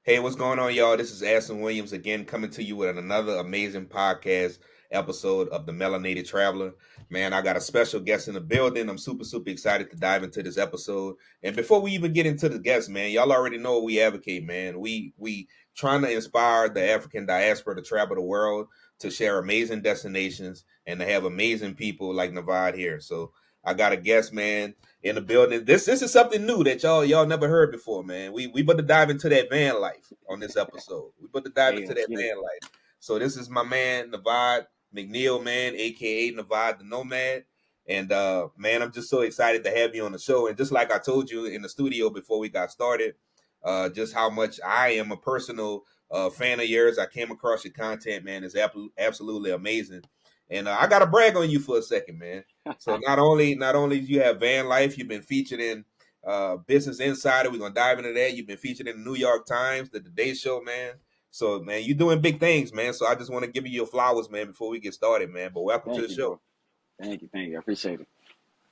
Hey, what's going on, y'all? This is Aston Williams again, coming to you with another amazing podcast episode of the Melanated Traveler. Man, I got a special guest in the building. I'm super excited to dive into this episode. And before we even get into the guest, man, y'all already know what we advocate, man. We trying to inspire the African diaspora to travel the world, to share amazing destinations, and to have amazing people like Navad here. So I got a guest, man, in the building. This is something new that y'all never heard before, man. We about to dive into that van life on this episode. We about to dive Hey, into let's that get it. van life. So this is my man Navod McNeil, man, aka Navod the Nomad. And man, I'm just so excited to have you on the show. And just like I told you in the studio before we got started, just how much I am a personal fan of yours. I came across your content, man. It's absolutely amazing. And I got to brag on you for a second, man. So not only do you have Van Life, you've been featured in Business Insider. We're gonna dive into that. You've been featured in the New York Times, the Today Show, man. So man, you're doing big things, man. So I just want to give you your flowers, man, before we get started, man. But welcome to Thank the you, show. bro. Thank you. I appreciate it.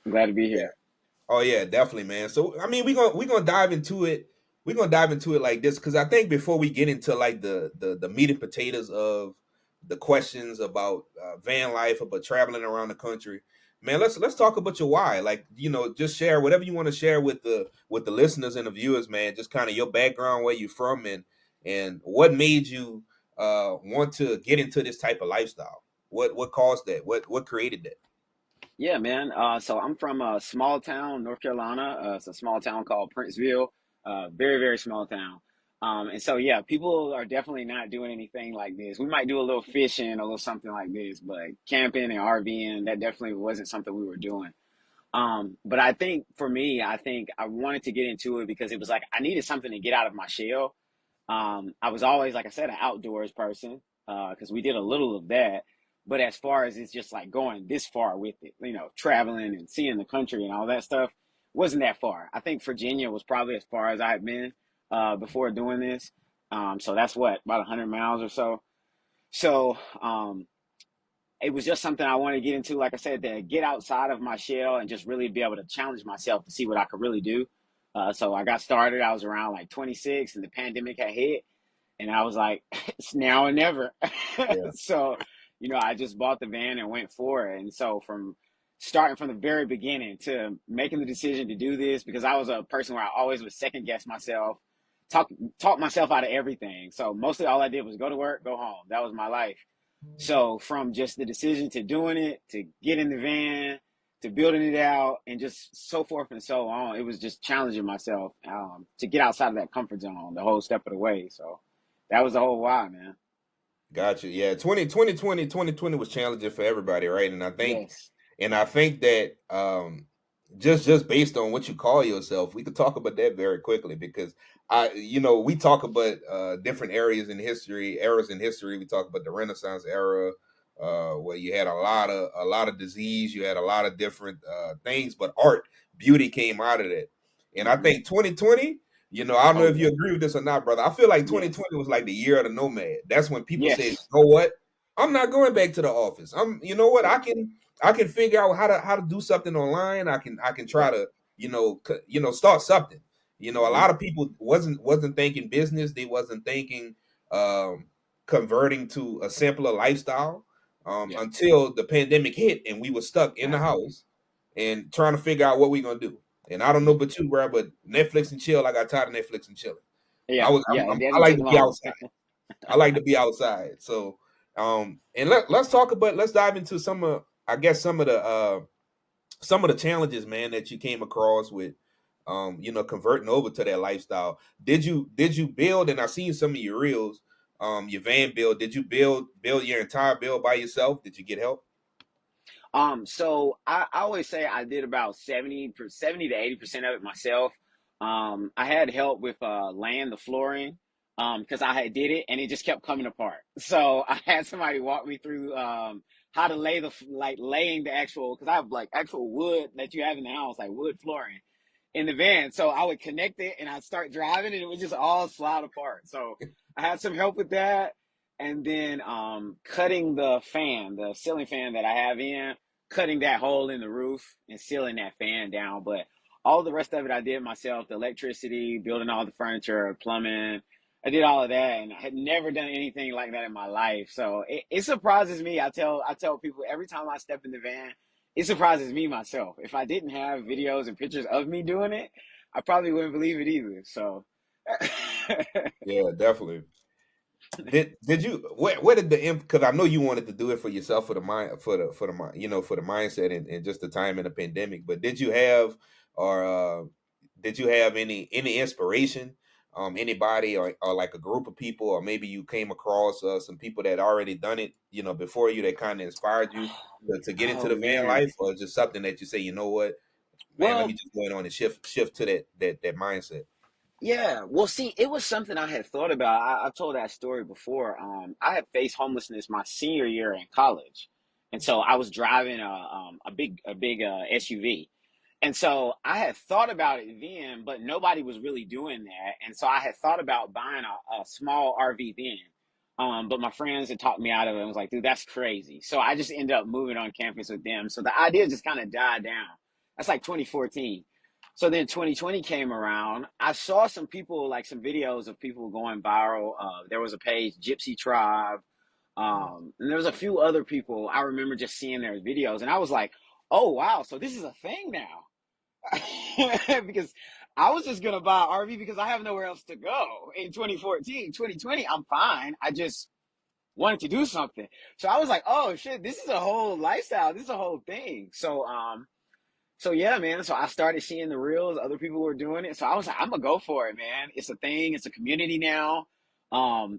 I'm glad to be Yeah. here. Oh yeah, definitely, man. So I mean, we're gonna dive into it. We're gonna dive into it like this because I think before we get into like the meat and potatoes of the questions about van life, about traveling around the country, man, let's talk about your why. Like just share whatever you want to share with the listeners and the viewers, man. Just kind of your background, where you're from, and what made you want to get into this type of lifestyle. What caused that? What created that? Yeah, man. So I'm from a small town, North Carolina. It's a small town called Princeville. Very small town. And so yeah, people are definitely not doing anything like this. We might do a little fishing, a little something like this, but camping and RVing, that definitely wasn't something we were doing. But I think for me, I think I wanted to get into it because it was like I needed something to get out of my shell. I was always, like I said, an outdoors person because we did a little of that. But as far as it's just like going this far with it, traveling and seeing the country and all that stuff wasn't that far. I think Virginia was probably as far as I had been before doing this. So that's what, about 100 miles or so. So it was just something I wanted to get into, like I said, to get outside of my shell and just really be able to challenge myself to see what I could really do. So I got started. I was around like 26 and the pandemic had hit. And I was like, it's now or never. Yeah, So, I just bought the van and went for it. And so from starting from the very beginning to making the decision to do this, because I was a person where I always would second guess myself, talk myself out of everything. So mostly all I did was go to work, go home. That was my life. So from just the decision to doing it, to get in the van, to building it out, and just so forth and so on, it was just challenging myself to get outside of that comfort zone the whole step of the way. So that was the whole why, man. gotcha. Yeah, 2020 was challenging for everybody, right? Yes. And I think that just based on what you call yourself, we could talk about that very quickly because we talk about different eras in history. We talk about the Renaissance era, where you had a lot of disease, you had a lot of different things, but art, beauty came out of that. And I Hmm. think 2020, I don't know Oh if you yeah. agree with this or not, brother. I feel like Yes. 2020 was like the year of the nomad. That's when people said, you Yes. know what? I'm not going back to the office. You know what? I can figure out how to do something online. I can try Yep. to start something. A Hmm. lot of people wasn't thinking business. They wasn't thinking um, converting to a simpler lifestyle Yep. until the pandemic hit and we were stuck in the Absolutely. house and trying to figure out what we gonna do. And I don't know Yep. about you, bro, but Netflix and chill. I got tired of Netflix and chilling. Yeah. Yeah. It I didn't like take to be long. outside. I like to be outside. So, and let's dive into some of, I guess, some of the challenges, man, that you came across with, converting over to that lifestyle. Did you build? And I seen some of your reels, your van build. Did you build your entire build by yourself? Did you get help? So I always say I did about 70 to 80% of it myself. I had help with laying the flooring because I had did it and it just kept coming apart. So I had somebody walk me through how to lay like laying the actual, because I have like actual wood that you have in the house, like wood flooring in the van. So I would connect it and I'd start driving and it would just all slide apart. So I had some help with that. And then cutting the ceiling fan that I have in, cutting that hole in the roof and sealing that fan down. But all the rest of it I did myself, the electricity, building all the furniture, plumbing, I did all of that, and I had never done anything like that in my life. So it surprises me. I tell people every time I step in the van, it surprises me myself. If I didn't have videos and pictures of me doing it, I probably wouldn't believe it either. So Yeah, definitely. Did you where did the because I know you wanted to do it for yourself for the mind for the mind for the mindset and just the time in the pandemic, but did you have or did you have any inspiration, anybody or like a group of people, or maybe you came across some people that already done it before you, that kind of inspired you to get into oh the van man. life, or just something that you say, you know what, man, let me Well, just go on and shift to that mindset. yeah. Well, see, it was something I had thought about. I've told that story before. I had faced homelessness my senior year in college, and so I was driving a big SUV, and so I had thought about it then, but nobody was really doing that, and so I had thought about buying a small RV then. But my friends had talked me out of it and was like, dude, that's crazy. So I just ended up moving on campus with them. So the idea just kind of died down. That's like 2014. So then 2020 came around. I saw some people, like some videos of people going viral. There was a page, Gypsy Tribe, and there was a few other people. I remember just seeing their videos, and I was like, "Oh wow, so this is a thing now." Because I was just gonna buy an RV because I have nowhere else to go in 2014. 2020, I'm fine. I just wanted to do something. So I was like, "Oh shit, this is a whole lifestyle. This is a whole thing." So yeah, man. So I started seeing the reels. Other people were doing it. So I was like, I'm gonna go for it, man. It's a thing. It's a community now.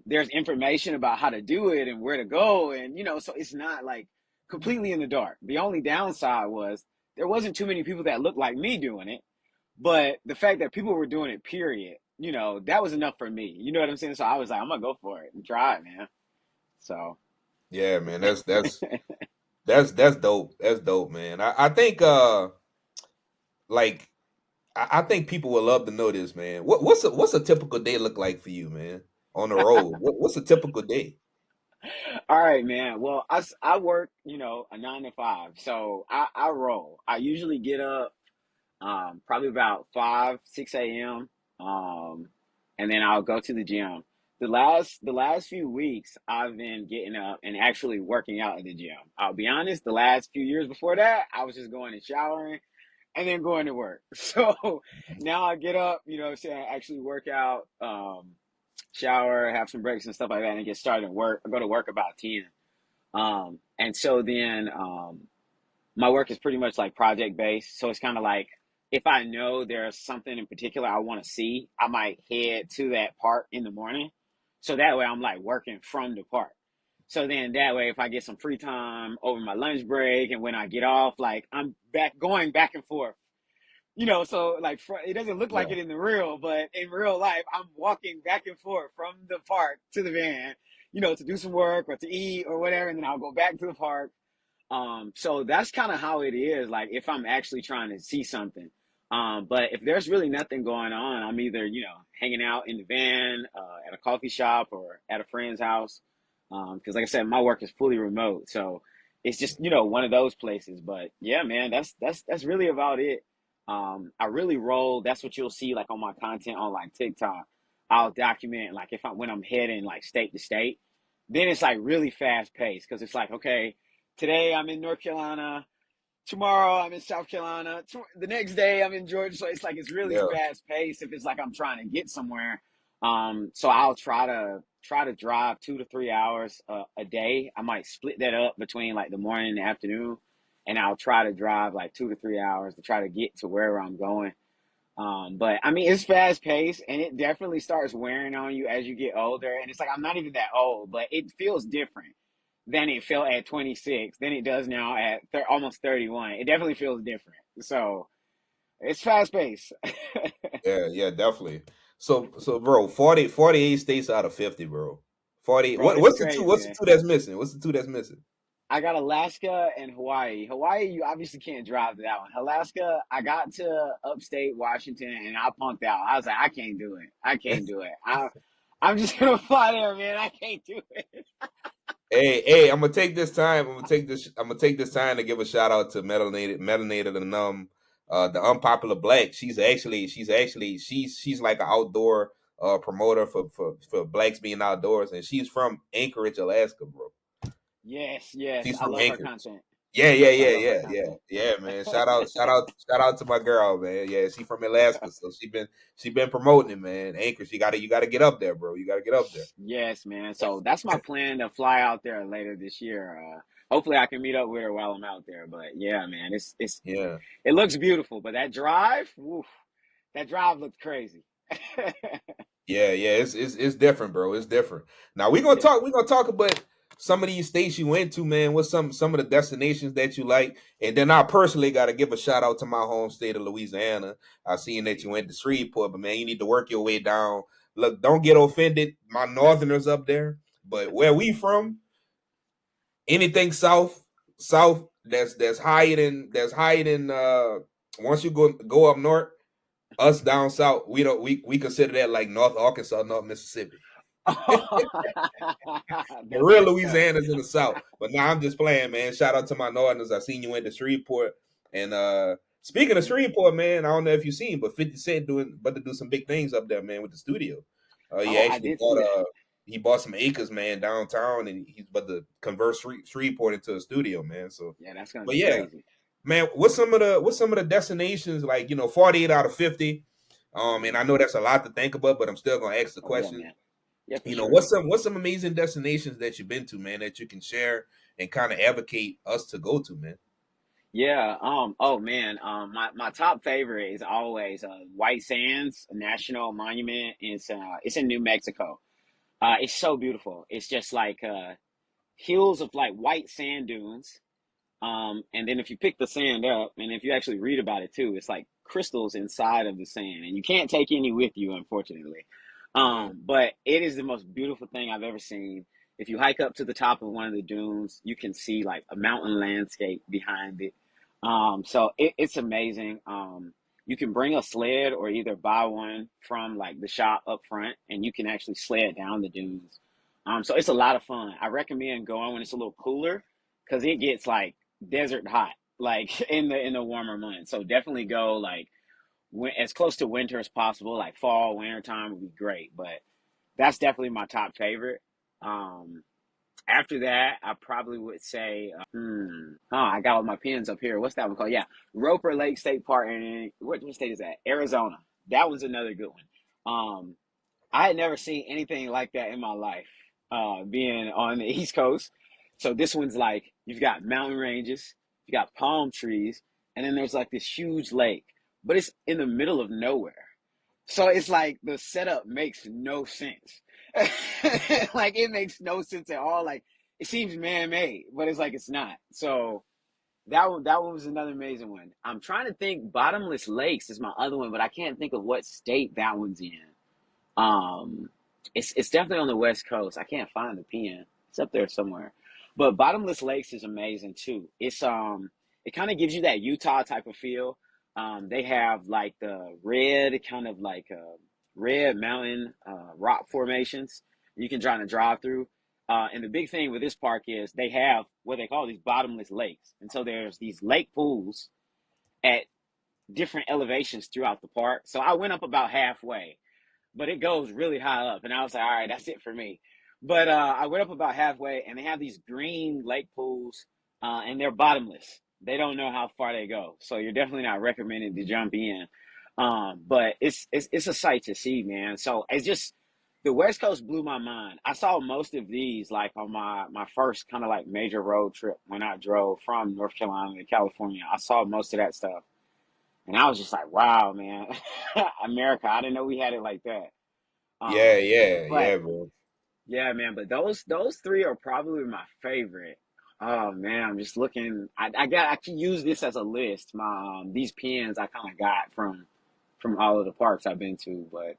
There's information about how to do it and where to go, and so it's not like completely in the dark. The only downside was there wasn't too many people that looked like me doing it, but the fact that people were doing it, period, that was enough for me. You know what I'm saying? So I was like, I'm gonna go for it and try it, man. So Yeah, man, that's dope. That's dope, man. I think like I think people would love to know this, man. What's a typical day look like for you, man? On the road, what's a typical day? all right, man. Well, I work, a 9 to 5. So I roll. I usually get up probably about 5, 6 a.m. And then I'll go to the gym. The last few weeks I've been getting up and actually working out at the gym. I'll be honest, the last few years before that, I was just going and showering and then going to work. So now I get up, say I actually work out, shower, have some breaks and stuff like that, and get started and work. I go to work about 10. And so then my work is pretty much like project based. So it's kind of like if I know there's something in particular I want to see, I might head to that park in the morning. So that way I'm like working from the park. So then that way, if I get some free time over my lunch break and when I get off, like I'm going back and forth. So like it doesn't look like Yeah, it in the real, but in real life, I'm walking back and forth from the park to the van, to do some work or to eat or whatever, and then I'll go back to the park. So that's kind of how it is, like if I'm actually trying to see something. But if there's really nothing going on, I'm either, hanging out in the van, at a coffee shop or at a friend's house. Because like I said, my work is fully remote. So it's just, one of those places. But yeah, man, that's really about it. I really roll. That's what you'll see like on my content on like TikTok. I'll document like if when I'm heading like state to state, then it's like really fast paced because it's like, okay, today I'm in North Carolina. Tomorrow I'm in South Carolina. The next day I'm in Georgia. So it's like it's really yeah, fast paced if it's like I'm trying to get somewhere. So I'll try to drive 2 to 3 hours a day. I might split that up between like the morning and the afternoon, and I'll try to drive like 2 to 3 hours to try to get to wherever I'm going. But I mean, it's fast paced and it definitely starts wearing on you as you get older. And it's like, I'm not even that old, but it feels different than it felt at 26, than it does now at almost 31. It definitely feels different. So it's fast paced. yeah, definitely. So, bro, 48 states out of 50, bro. 40. Bro, it's What's the two? crazy, What's the man. two that's missing? What's the two that's missing? I got Alaska and Hawaii. Hawaii, you obviously can't drive to that one. Alaska, I got to upstate Washington and I punked out. I was like, I can't do it. I can't do it. I'm just gonna fly there, man. I can't do it. Hey, I'm gonna take this time. I'm gonna take this time to give a shout out to melanated and the unpopular black. She's like an outdoor promoter for blacks being outdoors, and she's from Anchorage, Alaska, bro. Yes, yes. She's I from love her Anchorage. content. Yeah, yeah, Yes, I yeah, love her yeah, yeah, content. yeah, man. Shout out to my girl, man. Yeah, she from Alaska, so she been promoting it, man. Anchorage, you gotta get up there, bro. You gotta get up there. Yes, man. So that's my plan to fly out there later this year. Hopefully I can meet up with her while I'm out there. But yeah, man, Yeah. it looks beautiful. But that drive, woof, that drive looks crazy. Yeah, yeah, it's different, bro. It's different. Now Yeah. we're gonna talk about some of these states you went to, man. What's some of the destinations that you like? And then I personally gotta give a shout out to my home state of Louisiana. I seen that you went to Shreveport, but man, you need to work your way down. Look, don't get offended, my northerners up there. But where we from, anything south that's higher than once you go up north, us down south, we consider that like North Arkansas, North Mississippi. The That's real messed up. Louisiana's in the south. But now I'm just playing, man. Shout out to my Northerners. I seen you went to Shreveport. And speaking of Shreveport, man, I don't know if you seen, but 50 Cent about to do some big things up there, man, with the studio. He Oh, I actually did see that. he bought some acres, man, downtown, and he's about to convert Shreveport into a studio, man. So, Yeah, that's gonna but be yeah, crazy. man, what's some of the destinations like 48 out of 50? And I Hmm. know that's a lot to think about, but I'm still gonna ask the Oh yeah, question. man. Yeah, for You know, sure. what's some amazing destinations that you've been to, man, that you can share and kind of advocate us to go to, man? Yeah. Oh man. My top favorite is always White Sands National Monument. It's in New Mexico. It's so beautiful. It's just like hills of like white sand dunes. And then if you pick the sand up, and if you actually read about it too, it's like crystals inside of the sand, and you can't take any with you, unfortunately. Mm. But it is the most beautiful thing I've ever seen. If you hike up to the top of one of the dunes, you can see like a mountain landscape behind it. It's amazing. You can bring a sled or either buy one from like the shop up front, and you can actually sled down the dunes. So it's a lot of fun. I recommend going when it's a little cooler because it gets like desert hot, like in the warmer months. So definitely go like as close to winter as possible, like fall, winter time would be great. But that's definitely my top favorite. Um, After that, I probably would say, I got all my pins up here. What's that one called? Yeah, Roper Lake State Park. And what state is that? Arizona. That was another good one. I had never seen anything like that in my life, being on the East Coast. So this one's like you've got mountain ranges, you got palm trees, and then there's like this huge lake, but it's in the middle of nowhere. So it's like the setup makes no sense. Like it makes no sense at all. Like it seems man-made, but it's like it's not. So that one was another amazing one. I'm trying to think. Bottomless Lakes is my other one, but I can't think of what state that one's in. Um, it's definitely on the West Coast. I can't find the pen. It's up there somewhere. But Bottomless Lakes is amazing too. It kind of gives you that Utah type of feel. They have like the red kind of like red mountain rock formations you can try to drive through. And the big thing with this park is they have what they call these bottomless lakes. And so there's these lake pools at different elevations throughout the park. So I went up about halfway, but it goes really high up. And I was like, all right, that's it for me. But I went up about halfway, and they have these green lake pools, and they're bottomless. They don't know how far they go, so you're definitely not recommended to jump in. But it's a sight to see, man. So it's just the West Coast blew my mind. I saw most of these like on my first kind of like major road trip when I drove from North Carolina to California. I saw most of that stuff, and I was just like, wow, man, America! I didn't know we had it like that. Yeah, Um, yeah, but yeah, bro. yeah, man, but those three are probably my favorite. Oh man, I'm just looking. I can use this as a list. My these pins I kind of got from all of the parks I've been to, but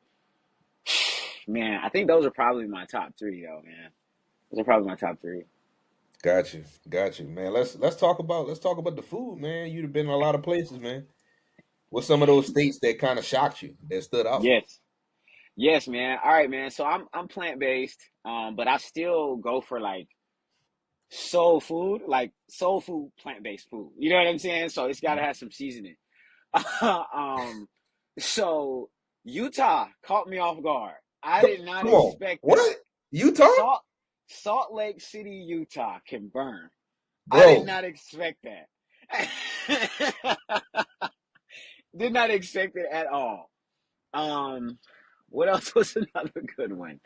man, I think those are probably my top three, though, man. Those are probably my top three. Got you, man. Let's talk about the food, man. You've been in a lot of places, man. What's some of those states that kind of shocked you, that stood out for you? Yes, yes, man. All right, man. So I'm plant based, but I still go for like soul food, plant based food. You know what I'm saying? So it's got to Mhm. have some seasoning. um, so Utah caught me off guard. I Come, did not come on. expect that. What? Utah? Salt Salt Lake City, Utah can burn. I did Bro. not expect that. Did not expect it at all. Um, what else was another good one?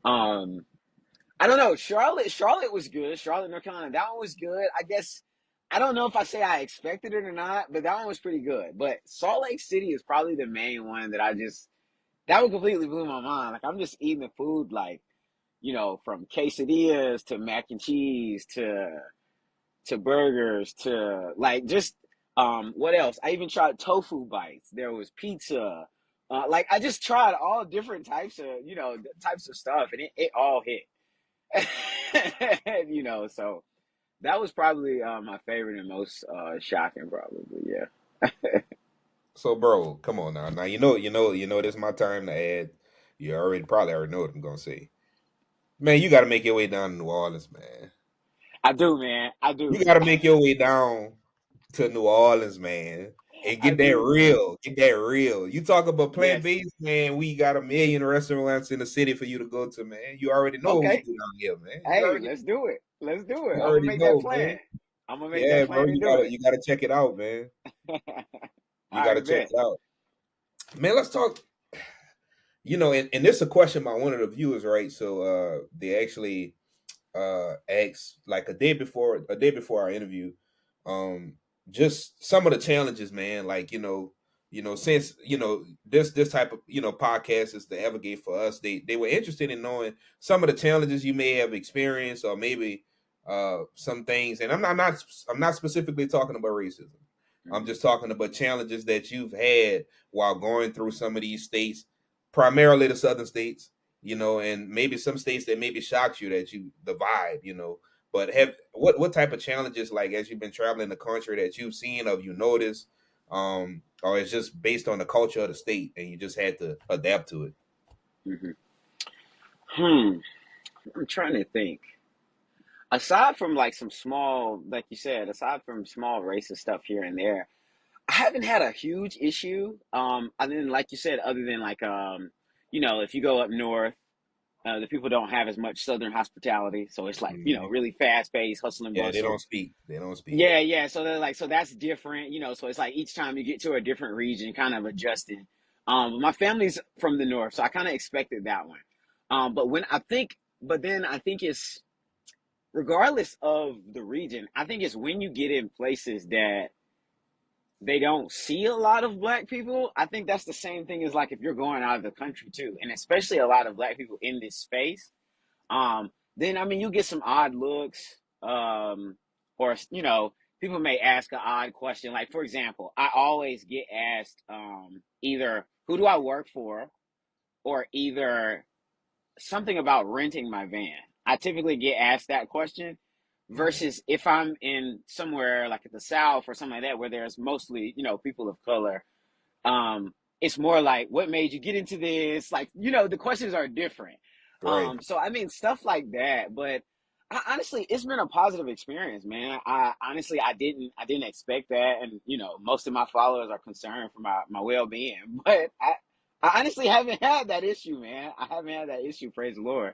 Um, I don't know. Charlotte was good. Charlotte, North Carolina, that one was good. I guess I don't know if I say I expected it or not, but that one was pretty good. But Salt Lake City is probably the main one that that one completely blew my mind. Like I'm just eating the food like, from quesadillas to mac and cheese to burgers to like just what else? I even tried tofu bites. There was pizza. Like I just tried all different types of types of stuff, and it all hit. So that was probably my favorite and most shocking, probably. Yeah. So, bro, come on now. Now this is my time to add. You probably already know what I'm gonna say. Man, you gotta make your way down to New Orleans, man. I do, man. I You do. gotta make your way down to New Orleans, man. And I get that do, man. real. Get that real. You talk about plant Yes. based, man. We got a million restaurants in the city for you to go to, man. You already know what we Okay. do down here, man. Hey, let's do it. Let's do it. You I'm gonna already make that know, plan. man. I'm gonna make that Yeah, bro. plan and do it. You gotta check it out, man. You All gotta right, check bet. it out. Man, let's talk. And this is a question by one of the viewers, right? So they actually asked like a day before our interview, um just some of the challenges, man, like since this type of podcast is the Evergate for us, they were interested in knowing some of the challenges you may have experienced, or maybe some things, and I'm not specifically talking about racism. I'm Mhm. just talking about challenges that you've had while going through some of these states, primarily the southern states, and maybe some states that maybe shocked you, that the vibe, But what type of challenges, like as you've been traveling the country, that you've seen, or you noticed, or it's just based on the culture of the state and you just had to adapt to it? Mhm. Hmm. I'm trying to think. Aside from like some small, like you said, aside from small racist stuff here and there, I haven't had a huge issue. Other than like you said, other than like if you go up north, the people don't have as much southern hospitality, so it's like Mhm. really fast paced, hustle and Yeah, bustle. they don't speak. Yeah, yeah. So they're like, so that's different, so it's like each time you get to a different region, kind of adjusting. But my family's from the north, so I kind of expected that one. But then I think it's regardless of the region, I think it's when you get in places that they don't see a lot of black people. I think that's the same thing as like if you're going out of the country too, and especially a lot of black people in this space. Then I mean you get some odd looks, or people may ask an odd question. Like for example, I always get asked either who do I work for, or either something about renting my van. I typically get asked that question Yeah, versus if I'm in somewhere like at the South or something like that where there's mostly, people of color. It's more like what made you get into this? Like, the questions are different. right. So I mean stuff like that, but honestly, it's been a positive experience, man. I didn't expect that, and most of my followers are concerned for my well being, but I honestly haven't had that issue, man. I haven't had that issue, praise the Lord.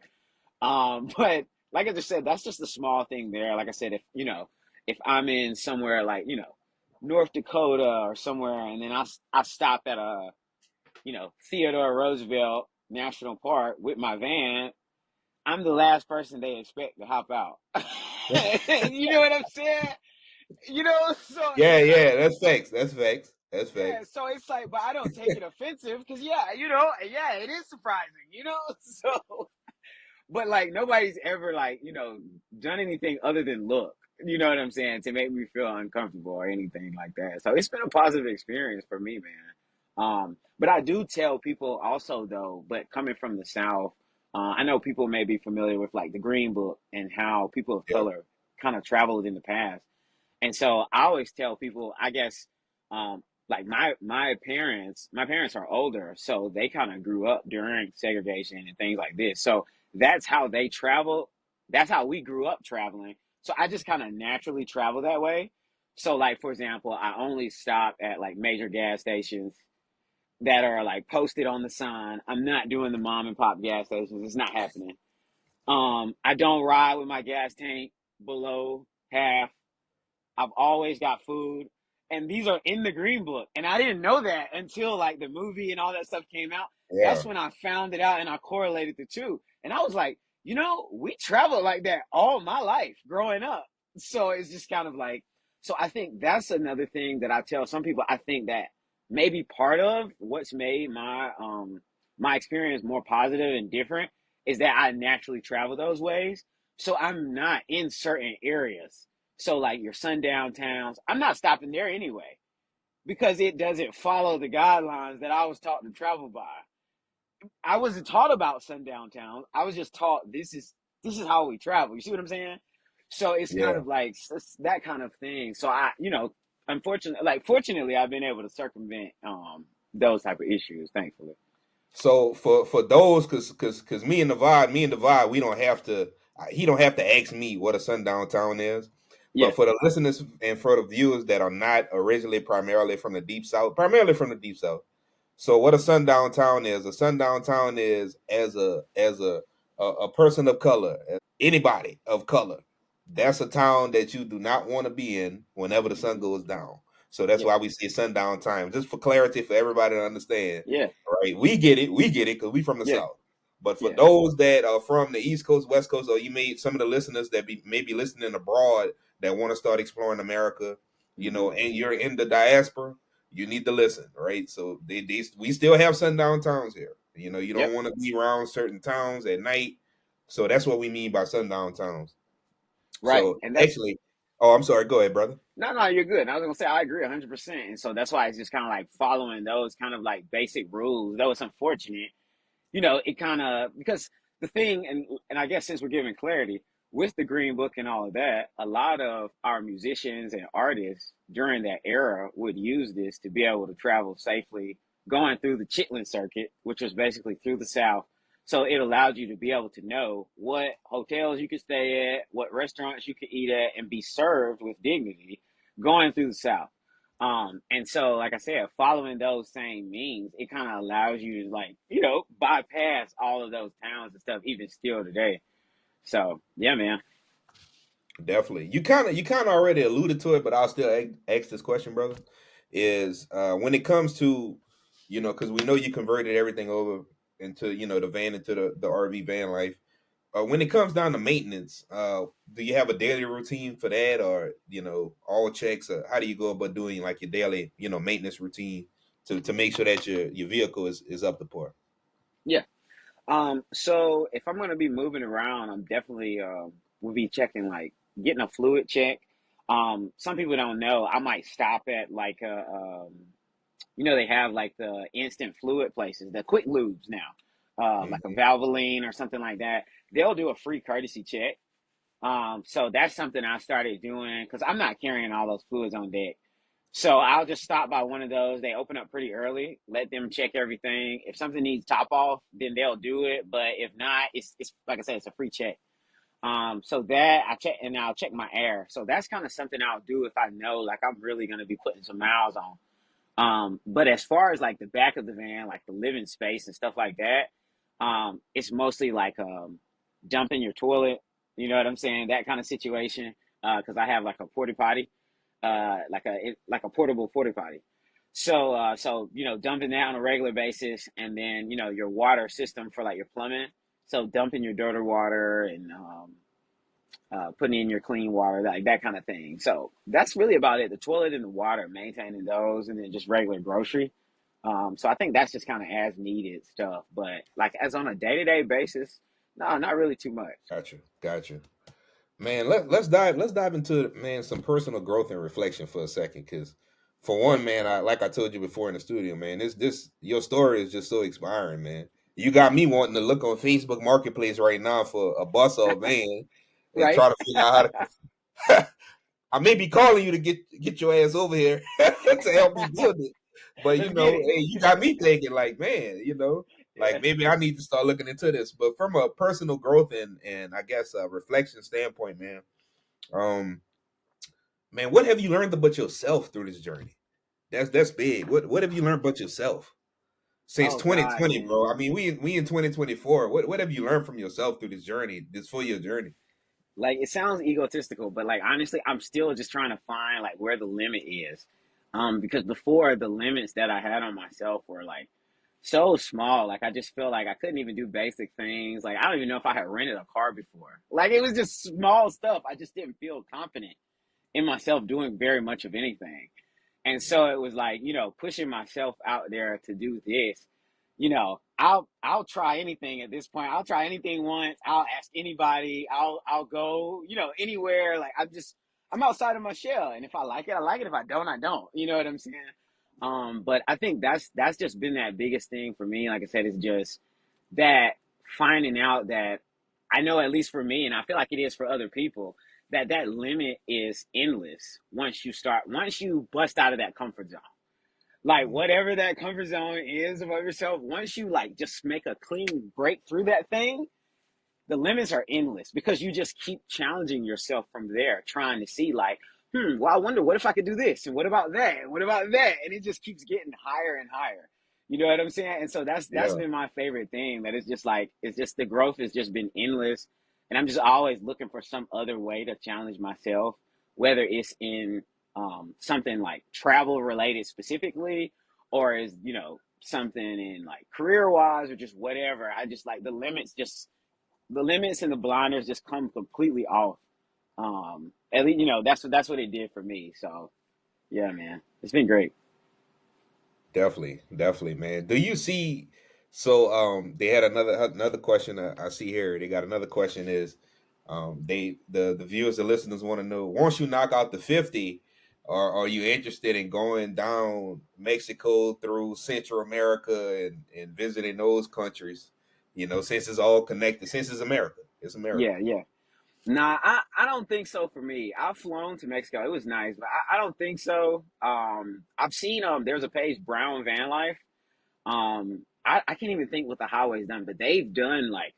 But like I just said, that's just a small thing there. Like I said, if I'm in somewhere like North Dakota or somewhere, and then I stop at a Theodore Roosevelt National Park with my van, I'm the last person they expect to hop out. You know what I'm saying? So Yeah, I yeah, don't. that's facts. That's facts. That's Yeah, facts. so it's like, but I don't take it offensive because yeah, it is surprising. So but like nobody's ever like done anything other than look, you know what I'm saying, to make me feel uncomfortable or anything like that. So it's been a positive experience for me, man. But I do tell people also though, but coming from the South, I know people may be familiar with like the Greenbook and how people of Yeah, color kind of traveled in the past. And so I always tell people, I guess, like my parents are older, so they kind of grew up during segregation and things like this. So that's how they travel. That's how we grew up traveling. So I just kind of naturally travel that way. So like for example, I only stop at like major gas stations. that are like posted on the sign. I'm not doing the mom and pop gas stations. It's not happening. I don't ride with my gas tank below half. I've always got food. And these are in the Green Book. And I didn't know that until like the movie and all that stuff came out. Yeah, That's when I found it out and I correlated the two. And I was like, we traveled like that all my life growing up. So it's just kind of like, so I think that's another thing that I tell some people. I think that maybe part of what's made my experience more positive and different is that I naturally travel those ways. So I'm not in certain areas, so like your sundown towns, I'm not stopping there anyway because it doesn't follow the guidelines that I was taught to travel by. I wasn't taught about sundown towns. I was just taught this is how we travel. You see what I'm saying? So it's kind yeah. of like it's that kind of thing. So unfortunately, like fortunately, I've been able to circumvent those type of issues. Thankfully. So for those, cause me and Navad, we don't have to. He don't have to ask me what a sundown town is. Yeah. But for the listeners and for the viewers that are not originally primarily from the deep south. So what a sundown town is as a person of color, anybody of color. That's a town that you do not want to be in whenever the sun Hmm. goes down. So that's Yeah. why we say sundown time, just for clarity for everybody to understand. Yeah. Right? We get it because we from the Yeah. south. But for Yeah. those that are from the East Coast, West Coast, or you may some of the listeners that maybe listening abroad that want to start exploring America, Hmm. and you're in the diaspora, you need to listen, right? So we still have sundown towns here. You don't Yep. want to be around certain towns at night. So that's what we mean by sundown towns. Right. So And that's actually, oh, I'm sorry. Go ahead, brother. No, no, you're good. And I was gonna say I agree 100%. And so that's why it's just kind of like following those kind of like basic rules. Though it's unfortunate, it kind of because the thing, and I guess since we're giving clarity with the Green Book and all of that, a lot of our musicians and artists during that era would use this to be able to travel safely, going through the Chitlin circuit, which was basically through the South. So it allowed you to be able to know what hotels you could stay at, what restaurants you could eat at, and be served with dignity going through the South. And so, like I said, following those same means, it kind of allows you to like, bypass all of those towns and stuff, even still today. So, yeah, man. Definitely. You kind of already alluded to it, but I'll still ask this question, brother. Is when it comes to, because we know you converted everything over into, the van into the RV van life. When it comes down to maintenance, do you have a daily routine for that, or all checks? Or how do you go about doing like your daily, maintenance routine to make sure that your vehicle is up to par? Yeah. So if I'm gonna be moving around, I'm definitely will be checking like getting a fluid check. Some people don't know. I might stop at like they have like the instant fluid places, the quick lubes now, like a Hmm. Valvoline or something like that. They'll do a free courtesy check. So that's something I started doing because I'm not carrying all those fluids on deck. So I'll just stop by one of those. They open up pretty early. Let them check everything. If something needs top off, then they'll do it. But if not, it's like I said, it's a free check. So that I check and I'll check my air. So that's kind of something I'll do if I know like I'm really gonna be putting some miles on. But as far as like the back of the van, like the living space and stuff like that, it's mostly like dumping your toilet. You know what I'm saying? That kind of situation. Because I have like a porta potty, like a portable porta potty. So dumping that on a regular basis, and then your water system for like your plumbing. So dumping your dirty water and putting in your clean water, like that kind of thing. So that's really about it. The toilet and the water, maintaining those, and then just regular grocery. So I think that's just kind of as needed stuff. But like as on a day to day basis, no, not really too much. Gotcha. Man, let's dive into, man, some personal growth and reflection for a second, because for Yeah. one, man, I told you before in the studio, man, this your story is just so inspiring, man. You got me wanting to look on Facebook Marketplace right now for a bus or a van and Right. try to figure out how to. I may be calling you to get your ass over here to help me build it, but Let's get it. hey, you got me thinking like, man, Yeah. like maybe I need to start looking into this. But from a personal growth and I guess a reflection standpoint, um, man, what have you learned about yourself through this journey? That's big. What have you learned about yourself? since Oh God, 2020, man. bro. I mean, we in 2024. What have you learned from yourself through this journey, this 4 year journey? Like it sounds egotistical, but like honestly, I'm still just trying to find like where the limit is. Because before the limits that I had on myself were like so small. Like I just feel like I couldn't even do basic things. Like I don't even know if I had rented a car before. Like it was just small stuff. I just didn't feel confident in myself doing very much of anything. And so it was like, pushing myself out there to do this. I'll try anything at this point. I'll try anything once. I'll ask anybody. I'll go, anywhere. Like I'm outside of my shell. And if I like it, I like it. If I don't, I don't. You know what I'm saying? But I think that's just been that biggest thing for me. Like I said, it's just that finding out that I know, at least for me, and I feel like it is for other people, that limit is endless once you bust out of that comfort zone. Like Mm, whatever that comfort zone is of yourself, once you like just make a clean break through that thing, the limits are endless because you just keep challenging yourself from there, trying to see like, well, I wonder what if I could do this, and what about that, and what about that, and it just keeps getting higher and higher. You know what I'm saying? And so that's yeah. been my favorite thing. That it's just like it's just the growth has just been endless, and I'm just always looking for some other way to challenge myself, whether it's in something like travel related specifically, or is something in like career wise or just whatever. I just like the limits and the blinders just come completely off. At least that's what it did for me. So yeah, man, it's been great. Definitely, definitely, man. Do you see? So, they had another question. I see here. They got another question. Is the viewers, the listeners want to know: once you knock out the 50, are you interested in going down Mexico through Central America and visiting those countries? Since it's all connected, since it's America, it's America. Yeah, yeah. Nah, I don't think so for me. I've flown to Mexico. It was nice, but I don't think so. I've seen there's a page, Brown Vanlife. I can't even think what the highway's done, but they've done like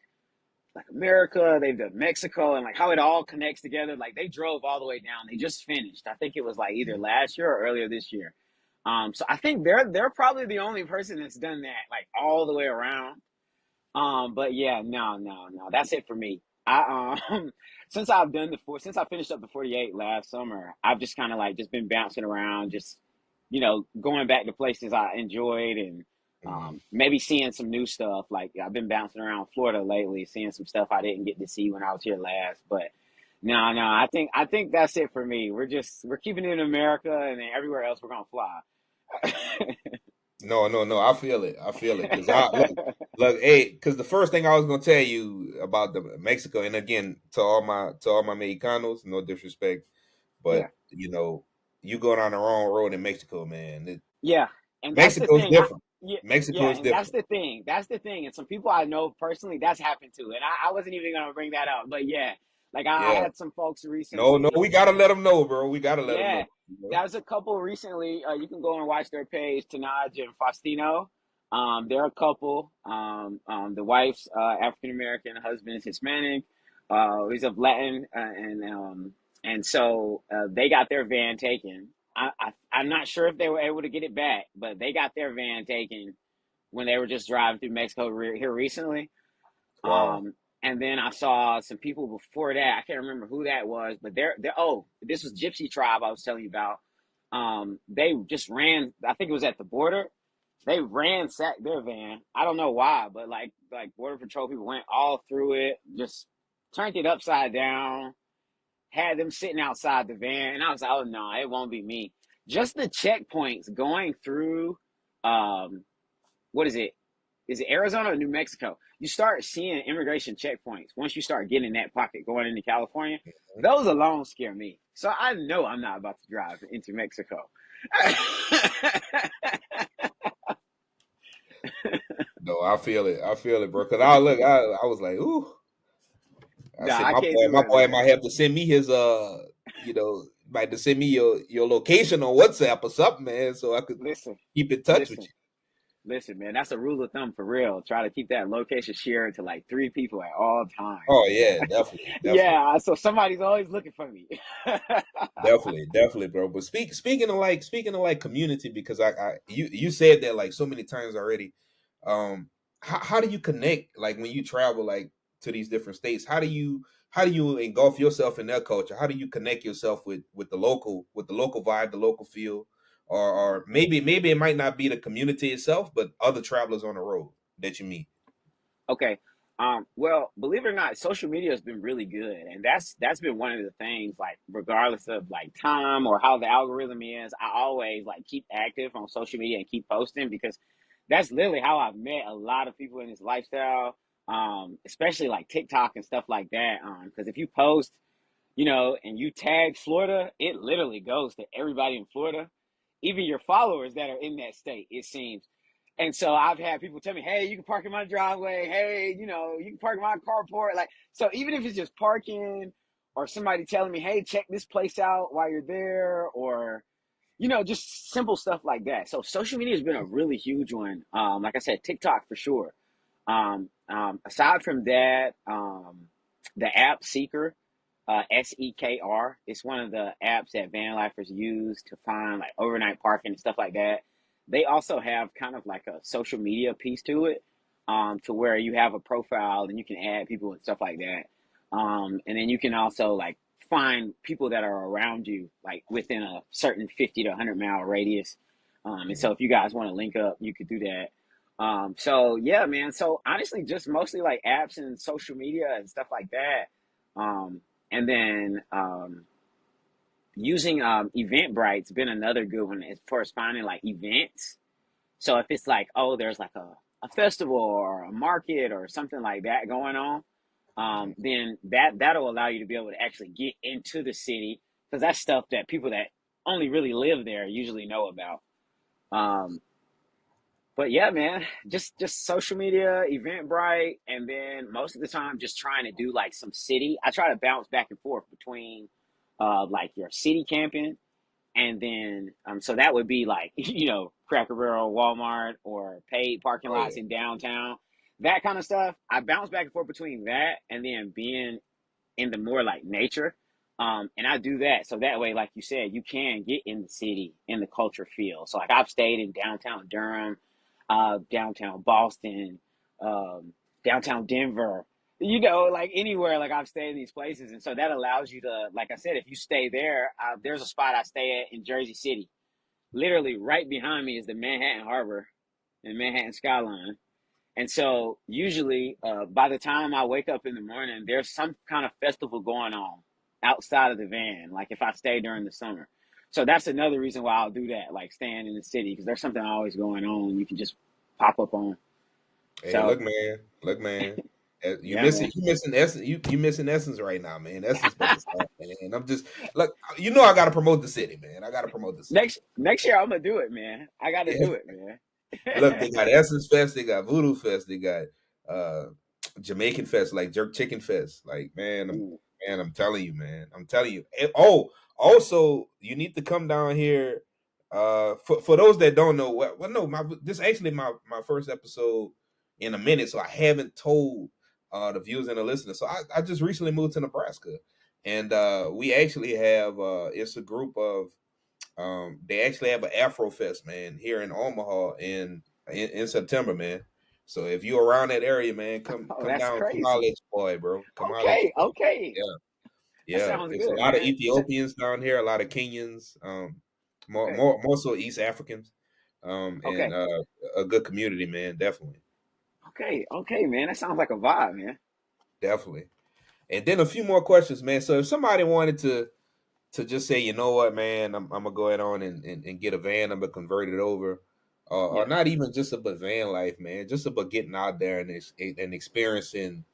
America, they've done Mexico, and like how it all connects together. Like they drove all the way down. They just finished. I think it was like either last year or earlier this year. So I think they're probably the only person that's done that like all the way around. But yeah, no, that's it for me. I since I finished up the 48 last summer, I've just kind of like just been bouncing around, just going back to places I enjoyed and Mhm. maybe seeing some new stuff. Like I've been bouncing around Florida lately, seeing some stuff I didn't get to see when I was here last. But no, I think that's it for me. We're keeping it in America, and then everywhere else we're gonna fly. No, no, no. I feel it. I feel it. Cause I look. Hey, cause the first thing I was gonna tell you about the Mexico, and again, to all my Mexicanos, no disrespect, Yeah. but you go down the wrong road in Mexico, man. Yeah, and that's the Mexico's thing. different. Yeah, Mexico yeah, is and that's different. the thing. That's the thing. And some people I know personally, that's happened too. And I wasn't even gonna bring that up, but yeah, like I Yeah. had some folks No, no. recently. We gotta let them know, bro. We gotta let them Yeah, know. You know? there's a couple recently. You can go and watch their page, Tanaj and Faustino. They're a couple. The wife's African American, husband is Hispanic. He's of Latin, and so they got their van taken. I'm not sure if they were able to get it back, but they got their van taken when they were just driving through Mexico here recently. Wow. And then I saw some people before that. I can't remember who that was, but this was Gypsy Tribe I was telling you about. They just ran. I think it was at the border. They ransacked their van. I don't know why, but like border patrol people went all through it, just turned it upside down, had them sitting outside the van, and I was like, oh no, it won't be me. Just the checkpoints going through, what is it? Is it Arizona or New Mexico? You start seeing immigration checkpoints once you start getting in that pocket going into California. Those alone scare me. So I know I'm not about to drive into Mexico. No, I feel it. I feel it, bro. Cause I look. I was like, ooh. I Nah, said, I my can't boy, do my it, boy man. might have to send me his might to send me your location on WhatsApp or something, man, so I could Listen, keep in touch with listen, you. listen, man. That's a rule of thumb for real. Try to keep that location shared to like three people at all times. Oh yeah, definitely, definitely, Yeah, so somebody's always looking for me. definitely, definitely, bro. But speaking of like community, because I you said that like so many times already. How do you connect, like when you travel like to these different states? How do you engulf yourself in their culture? How do you connect yourself with the local vibe, the local feel, or maybe it might not be the community itself, but other travelers on the road that you meet? Okay. Well, believe it or not, social media has been really good, and that's been one of the things. Like, regardless of like time or how the algorithm is, I always like keep active on social media and keep posting because that's literally how I've met a lot of people in this lifestyle. Especially like TikTok and stuff like that. Because if you post, and you tag Florida, it literally goes to everybody in Florida, even your followers that are in that state, it seems. And so I've had people tell me, hey, you can park in my driveway. Hey, you can park in my carport. Like, so even if it's just parking or somebody telling me, hey, check this place out while you're there, or, just simple stuff like that. So social media has been a really huge one. Like I said, TikTok for sure. Aside from that, the app Seeker, SEKR. It's one of the apps that van lifers use to find like overnight parking and stuff like that. They also have kind of like a social media piece to it, to where you have a profile and you can add people and stuff like that. And then you can also like find people that are around you, like within a certain 50 to 100-mile radius. And so if you guys want to link up, you could do that. So yeah, man. So honestly, just mostly like apps and social media and stuff like that. And then using Eventbrite's been another good one as far as finding like events. So if it's like, oh, there's like a festival or a market or something like that going on, then that'll allow you to be able to actually get into the city, because that's stuff that people that only really live there usually know about. Um, but yeah, man, just social media, Eventbrite, and then most of the time just trying to do like some city. I try to bounce back and forth between like your city camping, and then so that would be like Cracker Barrel, Walmart, or paid parking Oh lots yeah. in downtown, that kind of stuff. I bounce back and forth between that and then being in the more like nature. And I do that so that way, like you said, you can get in the city, in the culture feel. So like I've stayed in downtown Durham, downtown Boston, downtown Denver, like anywhere, like I've stayed in these places. And so that allows you to, like I said, if you stay there, there's a spot I stay at in Jersey City. Literally right behind me is the Manhattan Harbor and Manhattan skyline. And so usually, by the time I wake up in the morning, there's some kind of festival going on outside of the van. Like if I stay during the summer, so that's another reason why I'll do that. Like staying in the city because there's something always going on. You can just pop up on. Hey, So look, man. You yeah, missing man. you missing essence. You missing essence right now, man. Essence about to start, man. I'm just look. I got to promote the city, man. I got to promote the city. Next year I'm gonna do it, man. I got to Yeah. do it, man. Look, they got Essence Fest, they got Voodoo Fest, they got uh Jamaican Fest, like Jerk Chicken Fest. Like, Ooh. I'm telling you, man. I'm telling you. Oh, also, you need to come down here. For those that don't know, well, no, this is actually my first episode in a minute, so I haven't told the viewers and the listeners. So I just recently moved to Nebraska, and we actually have it's a group of they actually have an Afro Fest, man, here in Omaha in September, man. So if you're around that area, man, Oh, come that's down, come holler crazy. at your boy, bro. Come holler at your Okay, boy. okay. Yeah, That yeah. sounds There's a good, lot of man. Ethiopians down here, a lot of Kenyans, Okay, more so East Africans, and okay, a good community, man. Definitely, okay, man. That sounds like a vibe, man. definitely. And then a few more questions, man. So if somebody wanted to just say, you know what, man, I'm gonna go ahead on and get a van. I'm gonna convert it over, or Yeah. not even just about van life, man. Just about getting out there and experiencing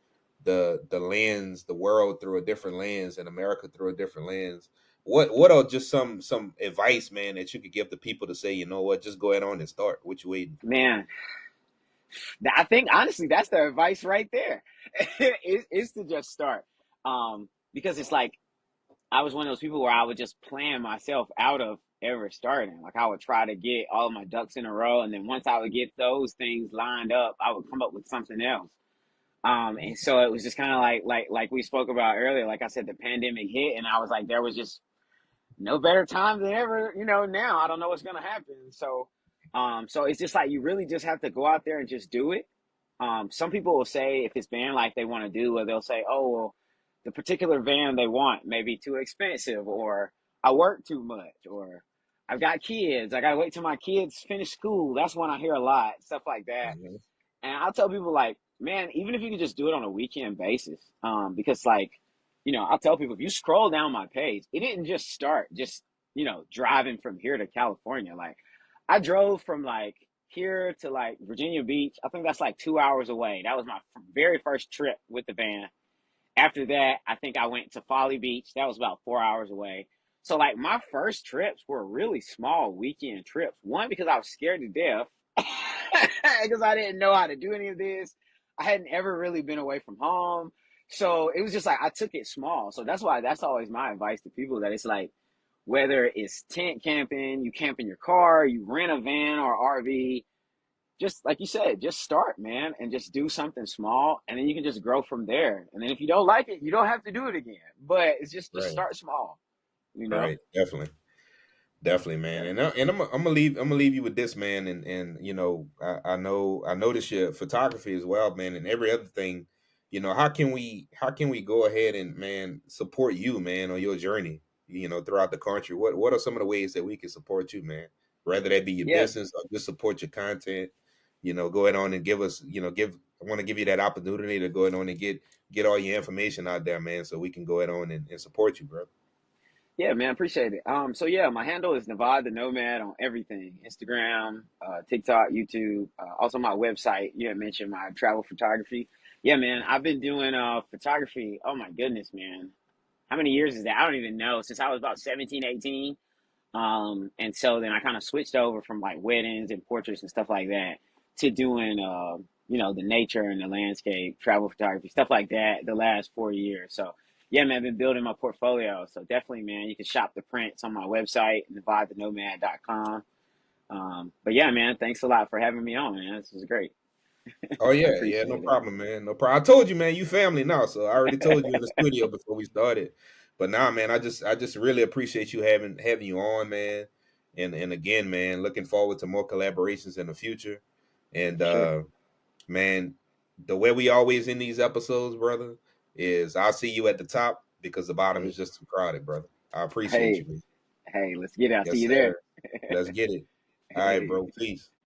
the lens, the world through a different lens, and America through a different lens. What are just some advice, man, that you could give the people to say, you know what, just go ahead on and start. What you waiting for? Man, I think honestly that's the advice right there. Is to just start. Because it's like I was one of those people where I would just plan myself out of ever starting. Like I would try to get all of my ducks in a row, and then once I would get those things lined up, I would come up with something else. And so it was just kind of like we spoke about earlier. Like I said, the pandemic hit, and I was like, there was just no better time than ever. Now I don't know what's gonna happen. So So it's just like you really just have to go out there and just do it. Some people will say if it's van like they want to do, or they'll say, oh, well, the particular van they want may be too expensive, or I work too much, or I've got kids. I got to wait till my kids finish school. That's when I hear a lot, stuff like that. Mhm. And I'll tell people like, man, even if you can just do it on a weekend basis, because like, I'll tell people if you scroll down my page, it didn't just start just driving from here to California. Like, I drove from like here to like Virginia Beach. I think that's like 2 hours away. That was my very first trip with the van. After that, I think I went to Folly Beach. That was about 4 hours away. So like my first trips were really small weekend trips. One, because I was scared to death because I didn't know how to do any of this. I hadn't ever really been away from home. So it was just like I took it small. So that's why that's always my advice to people, that it's like whether it's tent camping, you camp in your car, you rent a van or RV, just like you said, just start, man, and just do something small, and then you can just grow from there. And then if you don't like it, you don't have to do it again. But it's just Right, start small, you know? right, definitely. Definitely, man, Yeah. and I'm gonna leave you with this, man, and I notice your photography as well, man, and every other thing. How can we go ahead and, man, support you, man, on your journey, throughout the country? What are some of the ways that we can support you, man? Whether that be your Yeah. business or just support your content, go ahead on and give us, give I want to give you that opportunity to go ahead on and get all your information out there, man, so we can go ahead on and support you, bro. Yeah, man, appreciate it. So yeah, my handle is Navad the Nomad on everything: Instagram, TikTok, YouTube. Also my website. You had mentioned my travel photography. Yeah, man, I've been doing photography. Oh my goodness, man. How many years is that? I don't even know. Since I was about 17, 18. And so then I kind of switched over from like weddings and portraits and stuff like that to doing, the nature and the landscape, travel photography, stuff like that the last 4 years. So, yeah, man, I've been building my portfolio. So definitely, man, you can shop the prints on my website, navodthenomad.com. But yeah, man, thanks a lot for having me on, man. This was great. Oh I yeah, yeah, no appreciate it. problem, man. No problem. I told you, man, you family now. So I already told you in the studio before we started. But now, man, I just really appreciate you having you on, man. And again, man, looking forward to more collaborations in the future. And For sure. man, the way we always in these episodes, brother, is I'll see you at the top because the bottom is Hey, just too crowded, brother. I appreciate hey, you, man. hey, let's get it. I'll see Yes, you there. sir. Let's get it. All right, Hey. bro. Peace.